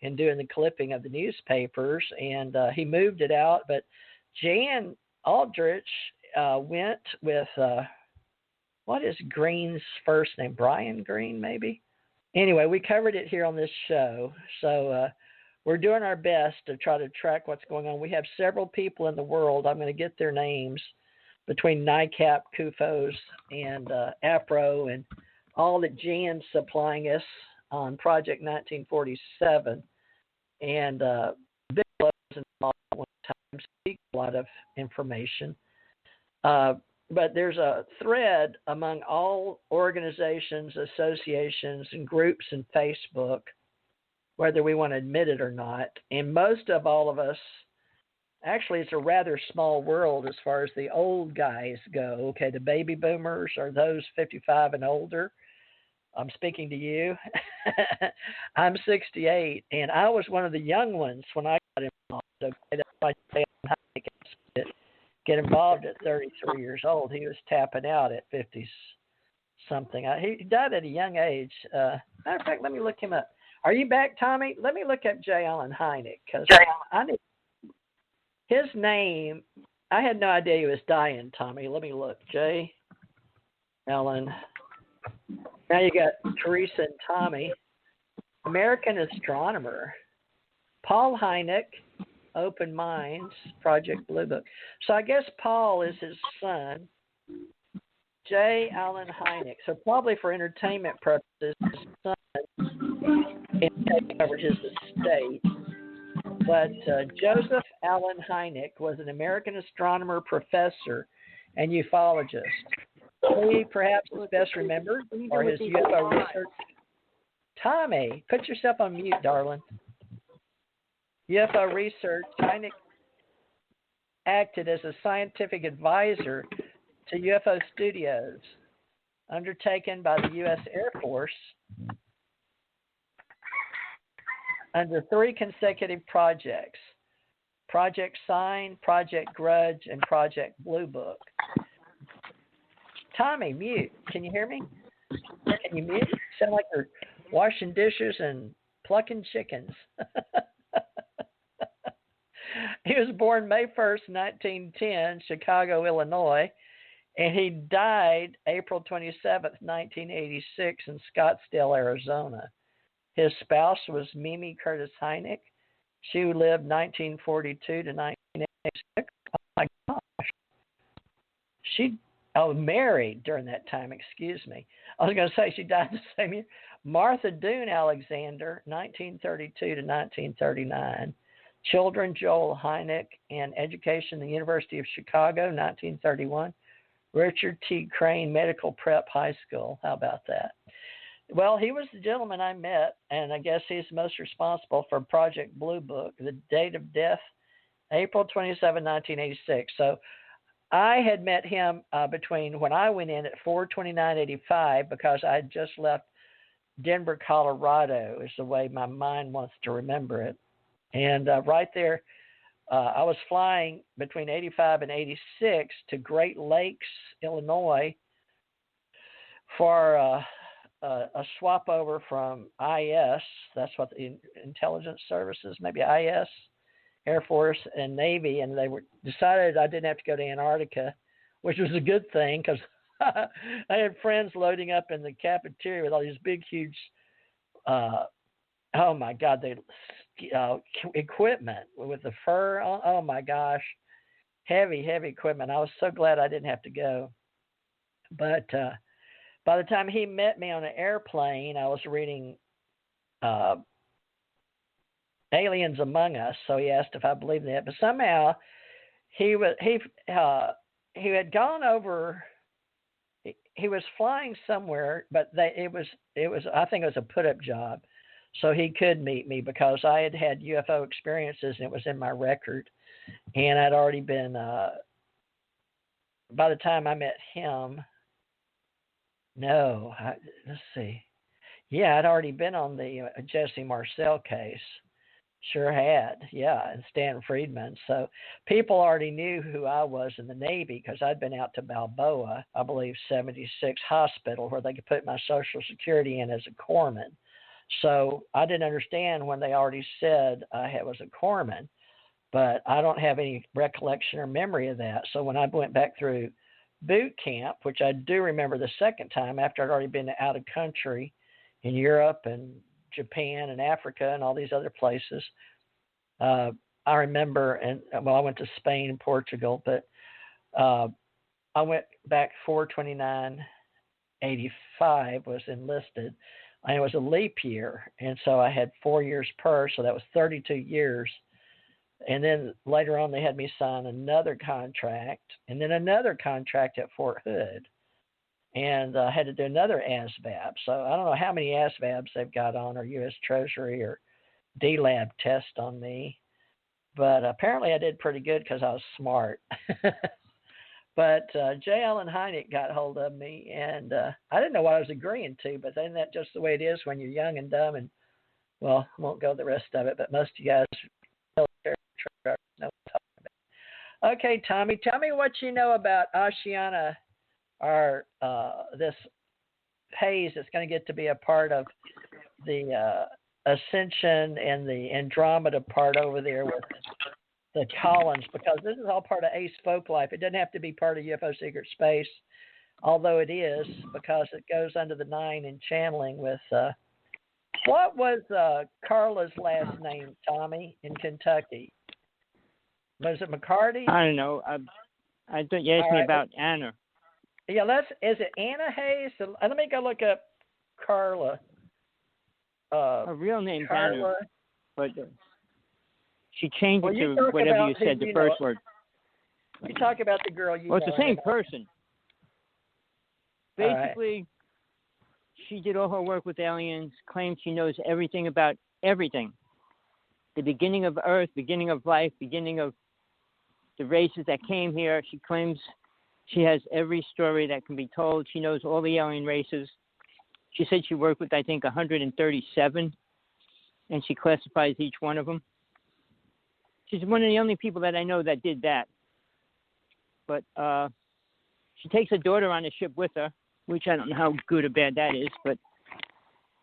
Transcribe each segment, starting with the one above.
and doing the clipping of the newspapers, and he moved it out. But Jan Aldrich went with, what is Green's first name? Brian Green, maybe? Anyway, we covered it here on this show. So we're doing our best to try to track what's going on. We have several people in the world. I'm going to get their names between NICAP, CUFOS, and APRO, and all that Jan's supplying us on Project 1947. And Bill was involved at one time, speaks a lot of information. But there's a thread among all organizations, associations, and groups in Facebook, whether we want to admit it or not. And most of all of us, actually, it's a rather small world as far as the old guys go. Okay, the baby boomers are those 55 and older. I'm speaking to you. I'm 68, and I was one of the young ones when I got involved. Okay, that's why I get involved at 33 years old. He was tapping out at 50-something. He died at a young age. Matter of fact, let me look him up. Are you back, Tommy? Let me look up J. Allen Hynek, because I need his name. I had no idea he was dying, Tommy. Let me look. J. Allen. Now you got Theresa and Tommy. American astronomer. Paul Hynek, Open Minds, Project Blue Book. So I guess Paul is his son, J. Allen Hynek. So probably for entertainment purposes, his son can take over his estate. But Joseph Allen Hynek was an American astronomer, professor, and ufologist. He perhaps is best remembered for his UFO research. Tommy, put yourself on mute, darling. UFO research. Hynek acted as a scientific advisor to UFO studios undertaken by the U.S. Air Force under 3 consecutive projects: Project Sign, Project Grudge, and Project Blue Book. Tommy, mute. Can you hear me? Can you mute? Sound like you're washing dishes and plucking chickens. He was born May 1st, 1910, Chicago, Illinois, and he died April 27th, 1986 in Scottsdale, Arizona. His spouse was Mimi Curtis Hynek. She lived 1942 to 1986. Oh, my gosh. She married during that time, excuse me. I was going to say she died the same year. Martha Doone Alexander, 1932 to 1939. Children, Joel Hynek, and education, the University of Chicago, 1931. Richard T. Crane Medical Prep High School. How about that? Well, he was the gentleman I met, and I guess he's most responsible for Project Blue Book. The date of death, April 27, 1986. So I had met him between when I went in at 4/29/85 because I had just left Denver, Colorado, is the way my mind wants to remember it. And right there, I was flying between 85 and 86 to Great Lakes, Illinois for a swap over from IS, that's what the intelligence services, maybe IS, Air Force, and Navy, and they decided I didn't have to go to Antarctica, which was a good thing because I had friends loading up in the cafeteria with all these big, huge, oh my God, equipment with the fur. Oh my gosh, heavy equipment. I was so glad I didn't have to go. But by the time he met me on an airplane, I was reading Aliens Among Us, so he asked if I believed in that. But somehow he had gone over. He was flying somewhere, but it was I think it was a put-up job, so he could meet me because I had UFO experiences and it was in my record, and I'd already been. By the time I met him, let's see, yeah, I'd already been on the Jesse Marcel case. Sure had, yeah, and Stan Friedman. So people already knew who I was in the Navy because I'd been out to Balboa, I believe 76 Hospital, where they could put my Social Security in as a corpsman. So I didn't understand when they already said I was a corpsman, but I don't have any recollection or memory of that. So when I went back through boot camp, which I do remember the second time after I'd already been out of country in Europe and Japan and Africa and all these other places, I remember, I went to Spain and Portugal, but I went back 4/29/85 was enlisted, and it was a leap year, and so I had 4 years per, so that was 32 years. And then later on, they had me sign another contract, and then another contract at Fort Hood, and I had to do another ASVAB. So I don't know how many ASVABs they've got on, or U.S. Treasury or D-Lab test on me, but apparently I did pretty good because I was smart. But J. Allen Hynek got hold of me, and I didn't know what I was agreeing to, but then that's just the way it is when you're young and dumb, and, well, won't go the rest of it, but most of you guys know what I'm talking about. Okay, Tommy, tell me what you know about Oceana, or this haze that's going to get to be a part of the Ascension and the Andromeda part over there with the Collins, because this is all part of Ace Folklife. It doesn't have to be part of UFO Secret Space, although it is, because it goes under the 9 in channeling with, what was Carla's last name, Tommy, in Kentucky? Was it McCarty? I don't know. I thought you asked me about Anna. Yeah, is it Anna Hayes? Let me go look up Carla. Her real name's Carla. Anna, but she changed it to whatever you said, the first word. You talk about the girl you know. Well, it's the same person. Basically, she did all her work with aliens, claims she knows everything about everything. The beginning of Earth, beginning of life, beginning of the races that came here. She claims she has every story that can be told. She knows all the alien races. She said she worked with, I think, 137, and she classifies each one of them. She's one of the only people that I know that did that. But she takes her daughter on the ship with her, which I don't know how good or bad that is, but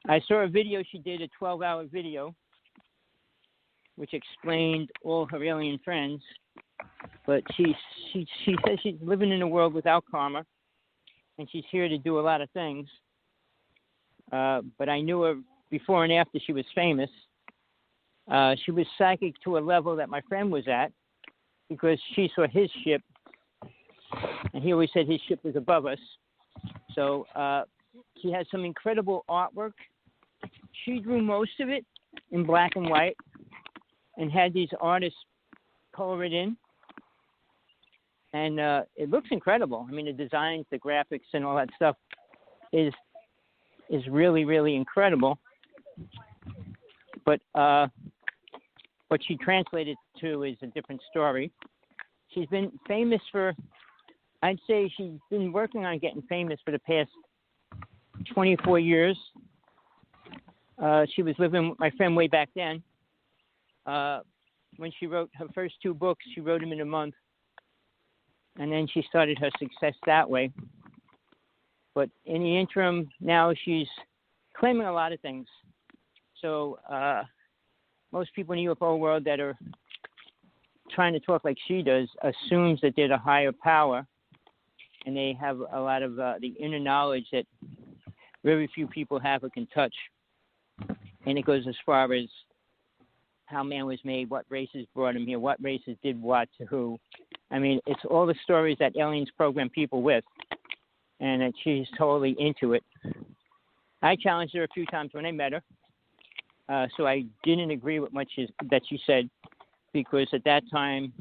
I saw a video she did, a 12-hour video, which explained all her alien friends. But she says she's living in a world without karma, and she's here to do a lot of things. But I knew her before and after she was famous. She was psychic to a level that my friend was at, because she saw his ship, and he always said his ship was above us. So she has some incredible artwork. She drew most of it in black and white and had these artists color it in. And it looks incredible. I mean, the designs, the graphics, and all that stuff is really, really incredible. But what she translated to is a different story. She's been famous for, I'd say she's been working on getting famous for the past 24 years. She was living with my friend way back then. When she wrote her first 2 books, she wrote them in a month. And then she started her success that way. But in the interim, now she's claiming a lot of things. So most people in the UFO world that are trying to talk like she does assumes that they're the higher power, and they have a lot of the inner knowledge that very few people have or can touch. And it goes as far as how man was made, what races brought him here, what races did what to who. I mean, it's all the stories that aliens program people with, and that she's totally into it. I challenged her a few times when I met her, so I didn't agree with much that she said, because at that time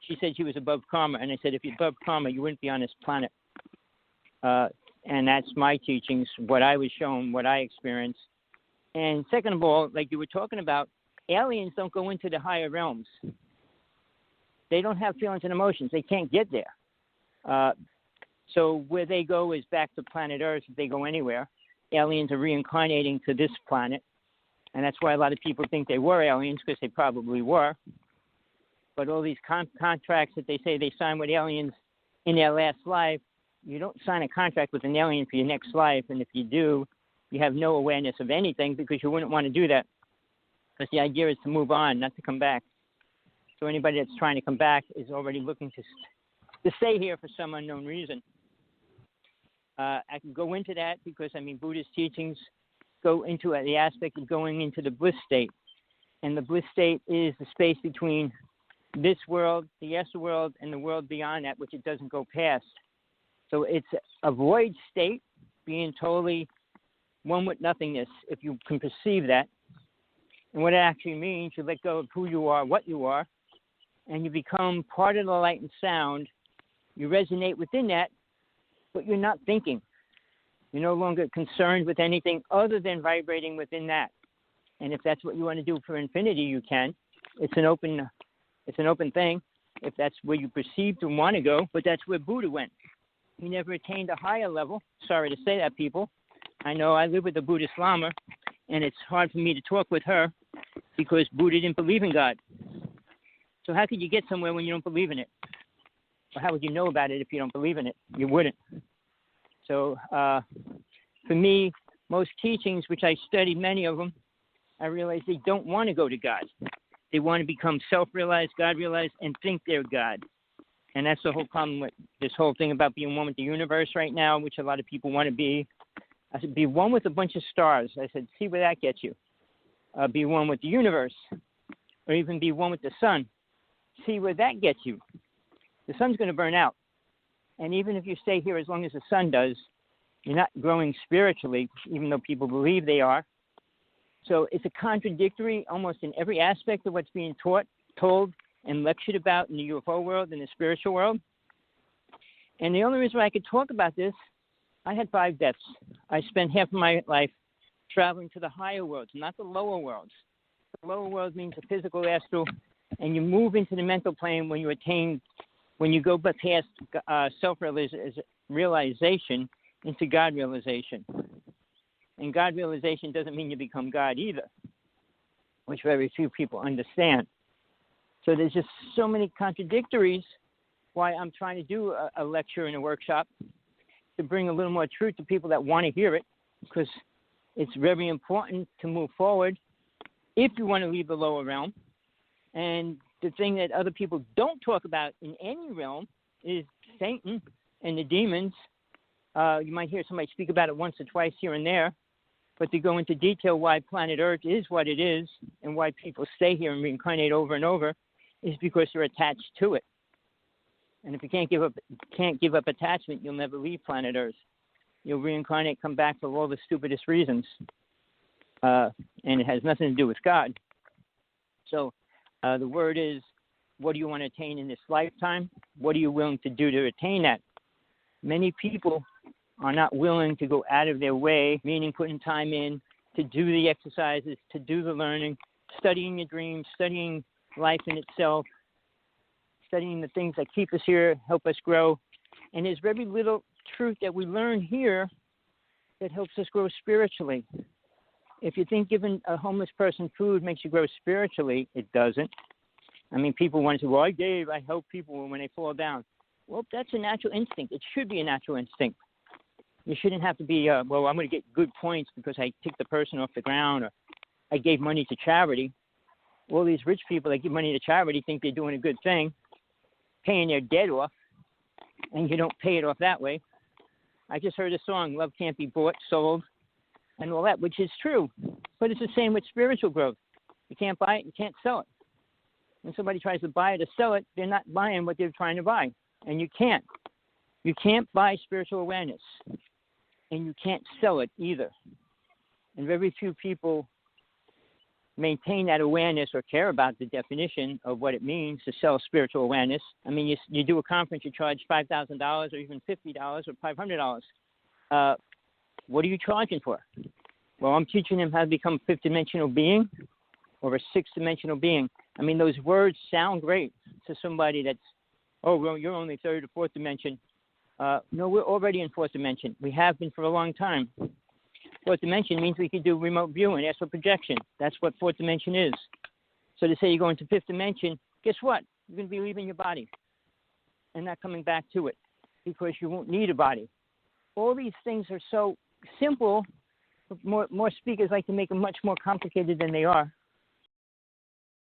she said she was above karma, and I said, if you're above karma, you wouldn't be on this planet. And that's my teachings, what I was shown, what I experienced. And second of all, like you were talking about, aliens don't go into the higher realms. They don't have feelings and emotions. They can't get there. So where they go is back to planet Earth, if they go anywhere. Aliens are reincarnating to this planet. And that's why a lot of people think they were aliens, because they probably were. But all these contracts that they say they sign with aliens in their last life, you don't sign a contract with an alien for your next life. And if you do, you have no awareness of anything because you wouldn't want to do that. Because the idea is to move on, not to come back. So anybody that's trying to come back is already looking to stay here for some unknown reason. I can go into that because, Buddhist teachings go into the aspect of going into the bliss state. And the bliss state is the space between this world, the yes world, and the world beyond that, which it doesn't go past. So it's a void state, being totally one with nothingness, if you can perceive that. And what it actually means, you let go of who you are, what you are, and you become part of the light and sound. You resonate within that, but you're not thinking. You're no longer concerned with anything other than vibrating within that. And if that's what you want to do for infinity, you can. It's an open thing, if that's where you perceive to want to go, but that's where Buddha went. He never attained a higher level. Sorry to say that, people. I know I live with a Buddhist Lama, and it's hard for me to talk with her because Buddha didn't believe in God. So how could you get somewhere when you don't believe in it? Or how would you know about it if you don't believe in it? You wouldn't. So for me, most teachings, which I studied many of them, I realized they don't want to go to God. They want to become self-realized, God-realized, and think they're God. And that's the whole problem with this whole thing about being one with the universe right now, which a lot of people want to be. I said, be one with a bunch of stars. I said, see where that gets you. Be one with the universe, or even be one with the sun. See where that gets you. The sun's going to burn out. And even if you stay here as long as the sun does, you're not growing spiritually, even though people believe they are. So it's a contradictory almost in every aspect of what's being taught, told, and lectured about in the UFO world and the spiritual world. And the only reason why I could talk about this, I had 5 deaths. I spent half of my life traveling to the higher worlds, not the lower worlds. The lower world means the physical, astral, and you move into the mental plane when you go past self-realization into God realization. And God realization doesn't mean you become God either, which very few people understand. So there's just so many contradictories why I'm trying to do a lecture and a workshop to bring a little more truth to people that want to hear it, because it's very important to move forward if you want to leave the lower realm. And the thing that other people don't talk about in any realm is Satan and the demons. You might hear somebody speak about it once or twice here and there, but to go into detail why planet Earth is what it is and why people stay here and reincarnate over and over is because they're attached to it. And if you can't give up attachment, you'll never leave planet Earth. You'll reincarnate, come back for all the stupidest reasons. And it has nothing to do with God. So the word is, what do you want to attain in this lifetime? What are you willing to do to attain that? Many people are not willing to go out of their way, meaning putting time in to do the exercises, to do the learning, studying your dreams, studying life in itself, studying the things that keep us here, help us grow. And there's very little truth that we learn here that helps us grow spiritually. If you think giving a homeless person food makes you grow spiritually, it doesn't. People want to say, well, I help people when they fall down. Well, that's a natural instinct. It should be a natural instinct. You shouldn't have to be, I'm going to get good points because I took the person off the ground or I gave money to charity. All these rich people that give money to charity think they're doing a good thing, paying their debt off, and you don't pay it off that way. I just heard a song, love can't be bought, sold, and all that, which is true. But it's the same with spiritual growth. You can't buy it, you can't sell it. When somebody tries to buy it or sell it, they're not buying what they're trying to buy. And you can't. You can't buy spiritual awareness. And you can't sell it either. And very few people maintain that awareness or care about the definition of what it means to sell spiritual awareness. You do a conference, you charge $5,000 or even $50 or $500. What are you charging for? Well, I'm teaching them how to become a fifth-dimensional being or a sixth-dimensional being. Those words sound great to somebody that's, well, you're only third or fourth dimension. No, we're already in fourth dimension. We have been for a long time. Fourth dimension means we can do remote viewing, astral projection. That's what fourth dimension is. So to say you go into fifth dimension, guess what? You're going to be leaving your body and not coming back to it because you won't need a body. All these things are so simple, more speakers like to make them much more complicated than they are.